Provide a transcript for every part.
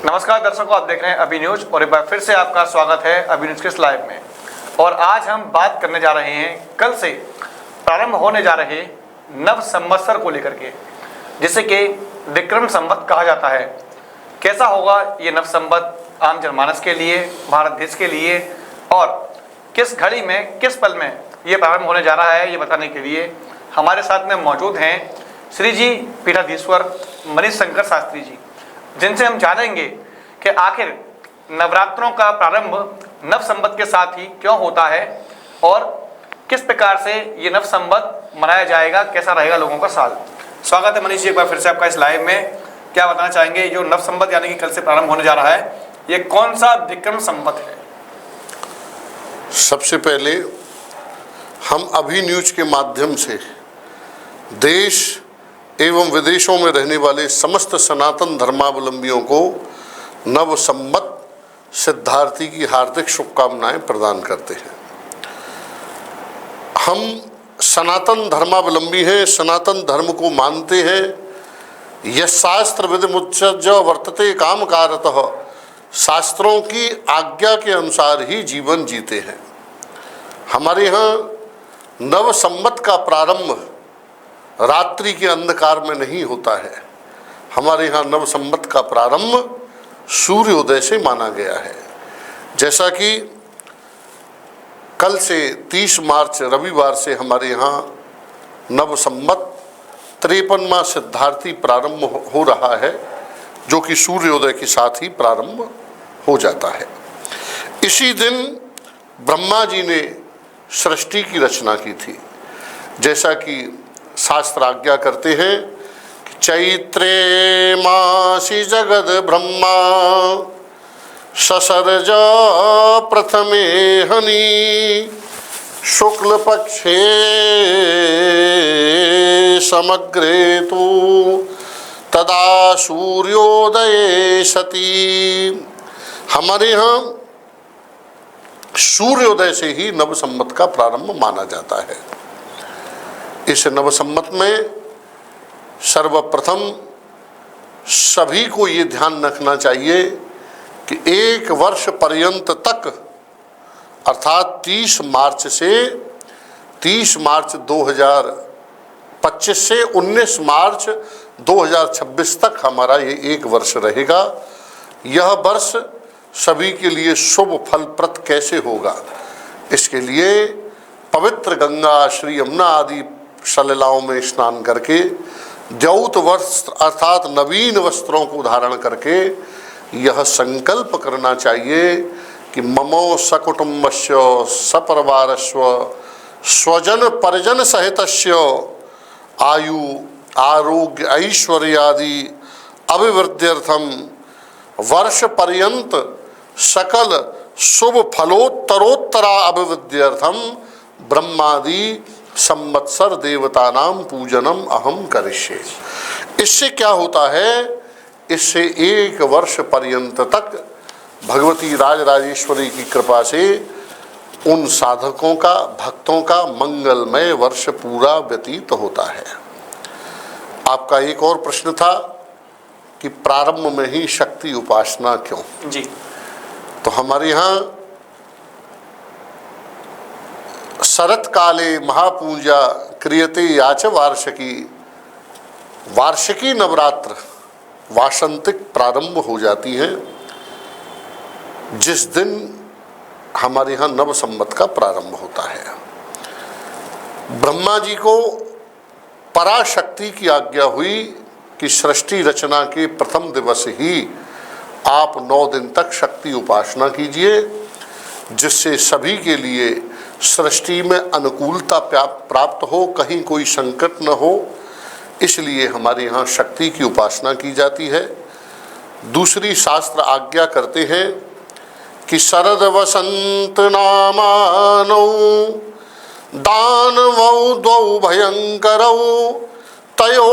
नमस्कार दर्शकों, आप देख रहे हैं अभी न्यूज और एक बार फिर से आपका स्वागत है अभी न्यूज के इस लाइव में। और आज हम बात करने जा रहे हैं कल से प्रारंभ होने जा रहे नव संवत्सर को लेकर के, जिसे कि विक्रम संवत कहा जाता है। कैसा होगा ये नव संवत आम जनमानस के लिए, भारत देश के लिए, और किस घड़ी में किस पल में ये प्रारंभ होने जा रहा है, ये बताने के लिए हमारे साथ में मौजूद हैं श्री जी पीठाधीश्वर मनीष शंकर शास्त्री जी, जिनसे हम जानेंगे कि आखिर नवरात्रों का प्रारंभ नव संवत के साथ ही क्यों होता है और किस प्रकार से ये नव संवत मनाया जाएगा, कैसा रहेगा लोगों का साल। स्वागत है मनीष जी एक बार फिर से आपका इस लाइव में। क्या बताना चाहेंगे, जो नव संवत यानी कि कल से प्रारंभ होने जा रहा है, ये कौन सा विक्रम संवत है? सबसे पहले हम अभी न्यूज के माध्यम से देश एवं विदेशों में रहने वाले समस्त सनातन धर्मावलंबियों को नव संवत सिद्धार्थी की हार्दिक शुभकामनाएं प्रदान करते हैं। हम सनातन धर्मावलंबी हैं, सनातन धर्म को मानते हैं। यह शास्त्र विधिमुच्च वर्तते काम कारतः, शास्त्रों की आज्ञा के अनुसार ही जीवन जीते हैं। हमारे यहाँ नव संवत का प्रारंभ रात्रि के अंधकार में नहीं होता है। हमारे यहाँ नव संवत का प्रारंभ सूर्योदय से माना गया है। जैसा कि कल से 30 मार्च रविवार से हमारे यहाँ नव संवत 53वां सिद्धार्थी प्रारंभ हो रहा है, जो कि सूर्योदय के साथ ही प्रारंभ हो जाता है। इसी दिन ब्रह्मा जी ने सृष्टि की रचना की थी। जैसा कि शास्त्र आज्ञा करते हैं कि चैत्रे मासी जगद ब्रह्मा ससर्ज प्रथमे हनि शुक्ल पक्षे समग्रे तु तदा सूर्योदये सति। हमारे यहाँ सूर्योदय से ही नव संवत का प्रारंभ माना जाता है। इस नव संवत में सर्वप्रथम सभी को ये ध्यान रखना चाहिए कि एक वर्ष पर्यंत तक, अर्थात 30 मार्च से 30 मार्च 2025 से 19 मार्च 2026 तक हमारा ये एक वर्ष रहेगा। यह वर्ष सभी के लिए शुभ फलप्रद कैसे होगा, इसके लिए पवित्र गंगा, श्री यमुना आदि सलिलाओं में स्नान करके द्यौत वस्त्र अर्थात नवीन वस्त्रों को धारण करके यह संकल्प करना चाहिए कि ममो सकुटुम्बस्य सपरिवारस्य स्वजन परिजन सहितस्य आयु आरोग्य ऐश्वर्यादि अभिवृद्ध्यर्थम वर्ष पर्यंत सकल शुभ फलोत्तरोत्तरा अभिवृद्ध्यर्थम ब्रह्मादि संवत्सर देवता नाम पूजनम अहम करिष्ये। इससे क्या होता है, इससे एक वर्ष पर्यंत तक भगवती राजराजेश्वरी की कृपा से उन साधकों का, भक्तों का मंगलमय वर्ष पूरा व्यतीत होता है। आपका एक और प्रश्न था कि प्रारंभ में ही शक्ति उपासना क्यों? जी, तो हमारे यहाँ शरत काले महापूजा क्रियते याच वार्षिकी, वार्षिकी नवरात्र वासंतिक प्रारंभ हो जाती है, जिस दिन हमारे यहाँ नव संवत का प्रारंभ होता है। ब्रह्मा जी को पराशक्ति की आज्ञा हुई कि सृष्टि रचना के प्रथम दिवस ही आप 9 दिन तक शक्ति उपासना कीजिए, जिससे सभी के लिए सृष्टि में अनुकूलता प्राप्त हो, कहीं कोई संकट न हो। इसलिए हमारे यहाँ शक्ति की उपासना की जाती है। दूसरी शास्त्र आज्ञा करते हैं कि शरद वसंत नामानौ दानवौ द्वौ भयंकरौ तयो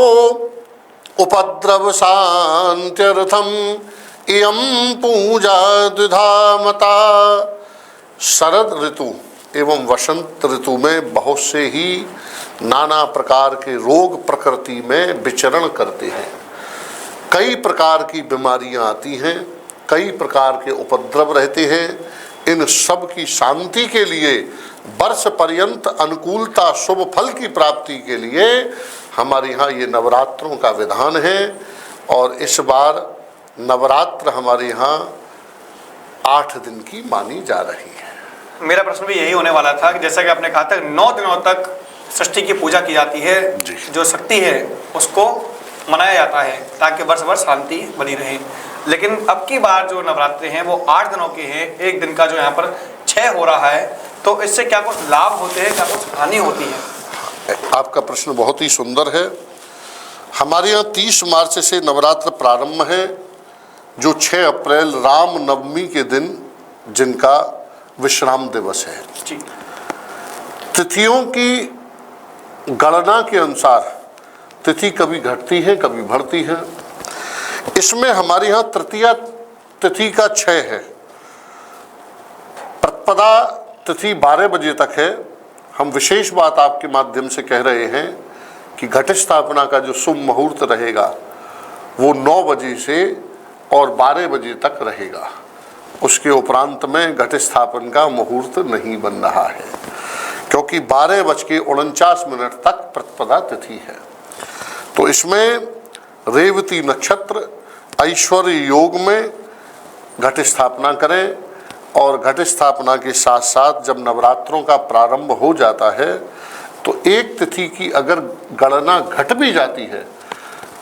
उपद्रव शांत्यर्थम इयं पूजा द्विधा मता। शरद ऋतु एवं वसंत ऋतु में बहुत से ही नाना प्रकार के रोग प्रकृति में विचरण करते हैं। कई प्रकार की बीमारियां आती हैं, कई प्रकार के उपद्रव रहते हैं। इन सब की शांति के लिए, वर्ष पर्यंत अनुकूलता शुभ फल की प्राप्ति के लिए हमारे यहाँ ये नवरात्रों का विधान है। और इस बार नवरात्र हमारे यहाँ 8 दिन की मानी जा रही है। मेरा प्रश्न भी यही होने वाला था कि जैसा कि आपने कहा था 9 दिनों तक षष्ठी की पूजा की जाती है, जो शक्ति है उसको मनाया जाता है ताकि वर्ष भर शांति बनी रहे। लेकिन अब की बार जो नवरात्रि हैं वो 8 दिनों के हैं, एक दिन का जो यहाँ पर क्षय हो रहा है, तो इससे क्या कुछ लाभ होते हैं, क्या कुछ हानि होती है? आपका प्रश्न बहुत ही सुंदर है। हमारे यहाँ 30 मार्च से नवरात्र प्रारंभ है, जो 6 अप्रैल राम नवमी के दिन जिनका विश्राम दिवस है। जी। तिथियों की गणना के अनुसार तिथि कभी घटती है कभी बढ़ती है। इसमें हमारे यहाँ तृतीया तिथि का क्षय है। प्रतिपदा तिथि 12 बजे तक है। हम विशेष बात आपके माध्यम से कह रहे हैं कि घट स्थापना का जो शुभ मुहूर्त रहेगा वो 9 बजे से और 12 बजे तक रहेगा। उसके उपरांत में घट स्थापन का मुहूर्त नहीं बन रहा है, क्योंकि 12:49 तक प्रतिपदा तिथि है। तो इसमें रेवती नक्षत्र ऐश्वर्य योग में घट स्थापना करें, और घट स्थापना के साथ साथ जब नवरात्रों का प्रारंभ हो जाता है तो एक तिथि की अगर गणना घट भी जाती है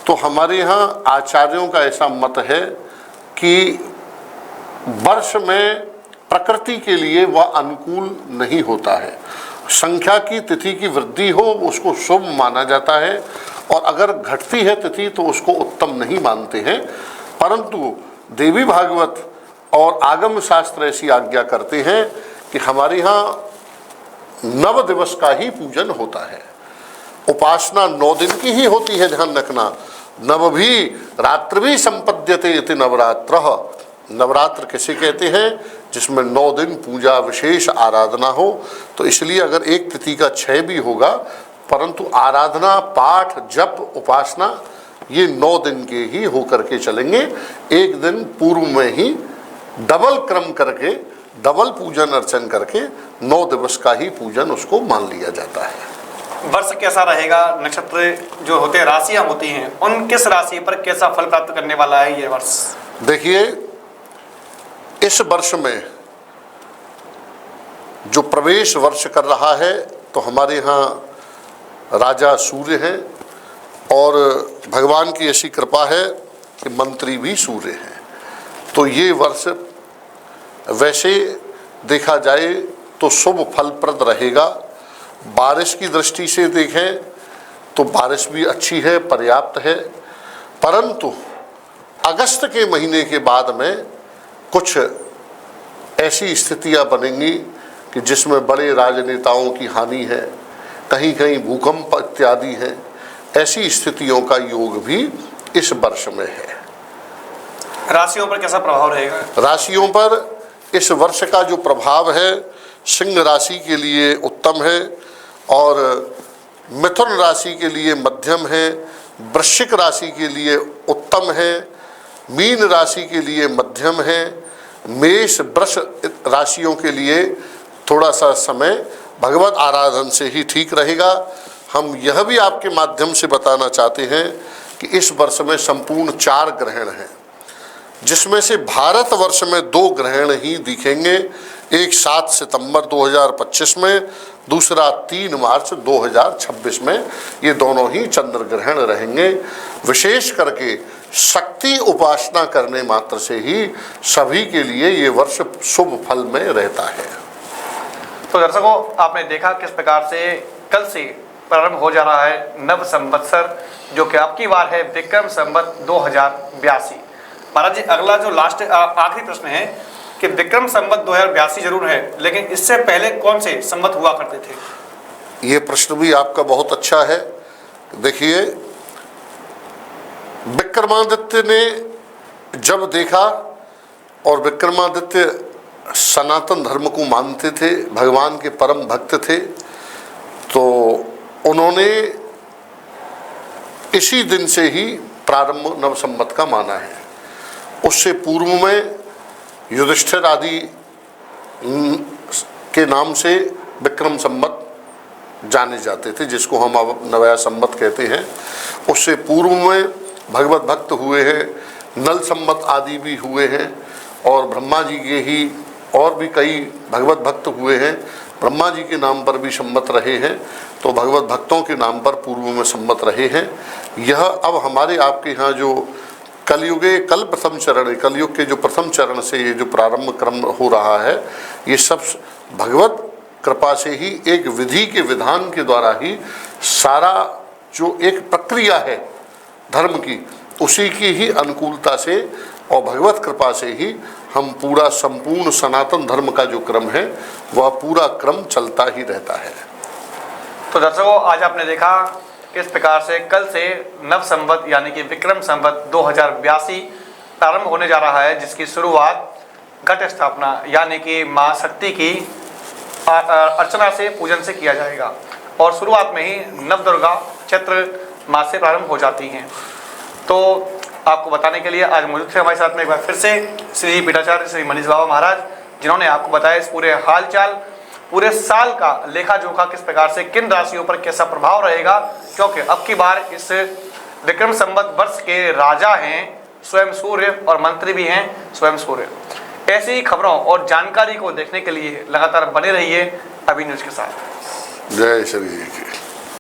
तो हमारे यहाँ आचार्यों का ऐसा मत है कि वर्ष में प्रकृति के लिए वह अनुकूल नहीं होता है। संख्या की तिथि की वृद्धि हो उसको शुभ माना जाता है, और अगर घटती है तिथि तो उसको उत्तम नहीं मानते हैं। परंतु देवी भागवत और आगम शास्त्र ऐसी आज्ञा करते हैं कि हमारे यहाँ 9 दिवस का ही पूजन होता है। उपासना 9 दिन की ही होती है, ध्यान रखना। नव भी रात्र भी संपद्यते इति नवरात्रः। नवरात्र किसे कहते हैं? जिसमें 9 दिन पूजा विशेष आराधना हो। तो इसलिए अगर एक तिथि का क्षय भी होगा, परंतु आराधना पाठ जप उपासना ये 9 दिन के ही होकर के चलेंगे। एक दिन पूर्व में ही डबल क्रम करके डबल पूजन अर्चन करके 9 दिवस का ही पूजन उसको मान लिया जाता है। वर्ष कैसा रहेगा? नक्षत्र जो होते हैं, राशियां होती हैं, उन किस राशि पर कैसा फल प्राप्त करने वाला है ये वर्ष? देखिए, इस वर्ष में जो प्रवेश वर्ष कर रहा है तो हमारे यहाँ राजा सूर्य हैं, और भगवान की ऐसी कृपा है कि मंत्री भी सूर्य हैं। तो ये वर्ष वैसे देखा जाए तो शुभ फलप्रद रहेगा। बारिश की दृष्टि से देखें तो बारिश भी अच्छी है, पर्याप्त है। परंतु अगस्त के महीने के बाद में कुछ ऐसी स्थितियां बनेंगी कि जिसमें बड़े राजनेताओं की हानि है, कहीं कहीं भूकंप इत्यादि है। ऐसी स्थितियों का योग भी इस वर्ष में है। राशियों पर कैसा प्रभाव रहेगा? राशियों पर इस वर्ष का जो प्रभाव है, सिंह राशि के लिए उत्तम है, और मिथुन राशि के लिए मध्यम है, वृश्चिक राशि के लिए उत्तम है, मीन राशि के लिए मध्यम है, मेष वृष राशियों के लिए थोड़ा सा समय भगवत आराधन से ही ठीक रहेगा। हम यह भी आपके माध्यम से बताना चाहते हैं कि इस वर्ष में संपूर्ण 4 ग्रहण हैं, जिसमें से भारत वर्ष में 2 ग्रहण ही दिखेंगे। एक 7 सितंबर 2025 में, दूसरा 3 मार्च 2026 में। ये दोनों ही चंद्र ग्रहण रहेंगे। विशेष करके शक्ति उपासना करने मात्र से ही सभी के लिए ये वर्ष शुभ फल में रहता है। तो दर्शकों, आपने देखा किस प्रकार से कल से प्रारंभ हो जा रहा है नव संवत्सर, जो कि आपकी बार है विक्रम संवत 2082। महाराज जी, अगला जो लास्ट आखिरी प्रश्न है कि विक्रम संवत 2082 जरूर है, लेकिन इससे पहले कौन से संवत हुआ करते थे? ये प्रश्न भी आपका बहुत अच्छा है। देखिए, विक्रमादित्य ने जब देखा, और विक्रमादित्य सनातन धर्म को मानते थे, भगवान के परम भक्त थे, तो उन्होंने इसी दिन से ही प्रारंभ नव संवत का माना है। उससे पूर्व में युधिष्ठिर आदि के नाम से विक्रम संवत जाने जाते थे, जिसको हम अब नया संवत कहते हैं। उससे पूर्व में भगवत भक्त हुए हैं, नल संवत आदि भी हुए हैं, और ब्रह्मा जी के ही और भी कई भगवत भक्त हुए हैं। ब्रह्मा जी के नाम पर भी संवत रहे हैं, तो भगवत भक्तों के नाम पर पूर्व में संवत रहे हैं। यह अब हमारे आपके यहाँ जो कलयुगे कल प्रथम चरण, कलयुग के जो प्रथम चरण से ये जो प्रारंभ क्रम हो रहा है, ये सब भगवत कृपा से ही एक विधि के विधान के द्वारा ही सारा जो एक प्रक्रिया है धर्म की, उसी की ही अनुकूलता से और भगवत कृपा से ही हम पूरा संपूर्ण सनातन धर्म का जो क्रम है वह पूरा क्रम चलता ही रहता है। तो दर्शकों, आज आपने देखा किस प्रकार से कल से नव संवत यानी कि विक्रम संवत 2082 प्रारंभ होने जा रहा है, जिसकी शुरुआत घट स्थापना यानी कि माँ शक्ति की अर्चना से, पूजन से किया जाएगा। और शुरुआत में ही नवदुर्गा चैत्र मास से प्रारंभ हो जाती हैं। तो आपको बताने के लिए आज मौजूद थे हमारे साथ में एक बार फिर से श्री पीठाचार्य श्री मनीष बाबा महाराज, जिन्होंने आपको बताया इस पूरे हालचाल, पूरे साल का लेखा जोखा किस प्रकार से किन राशियों पर कैसा प्रभाव रहेगा, क्योंकि अब की बार इस विक्रम संवत वर्ष के राजा हैं स्वयं सूर्य और मंत्री भी हैं स्वयं सूर्य। ऐसी ही खबरों और जानकारी को देखने के लिए लगातार बने रहिए अभी न्यूज़ के साथ। जय श्री जी की।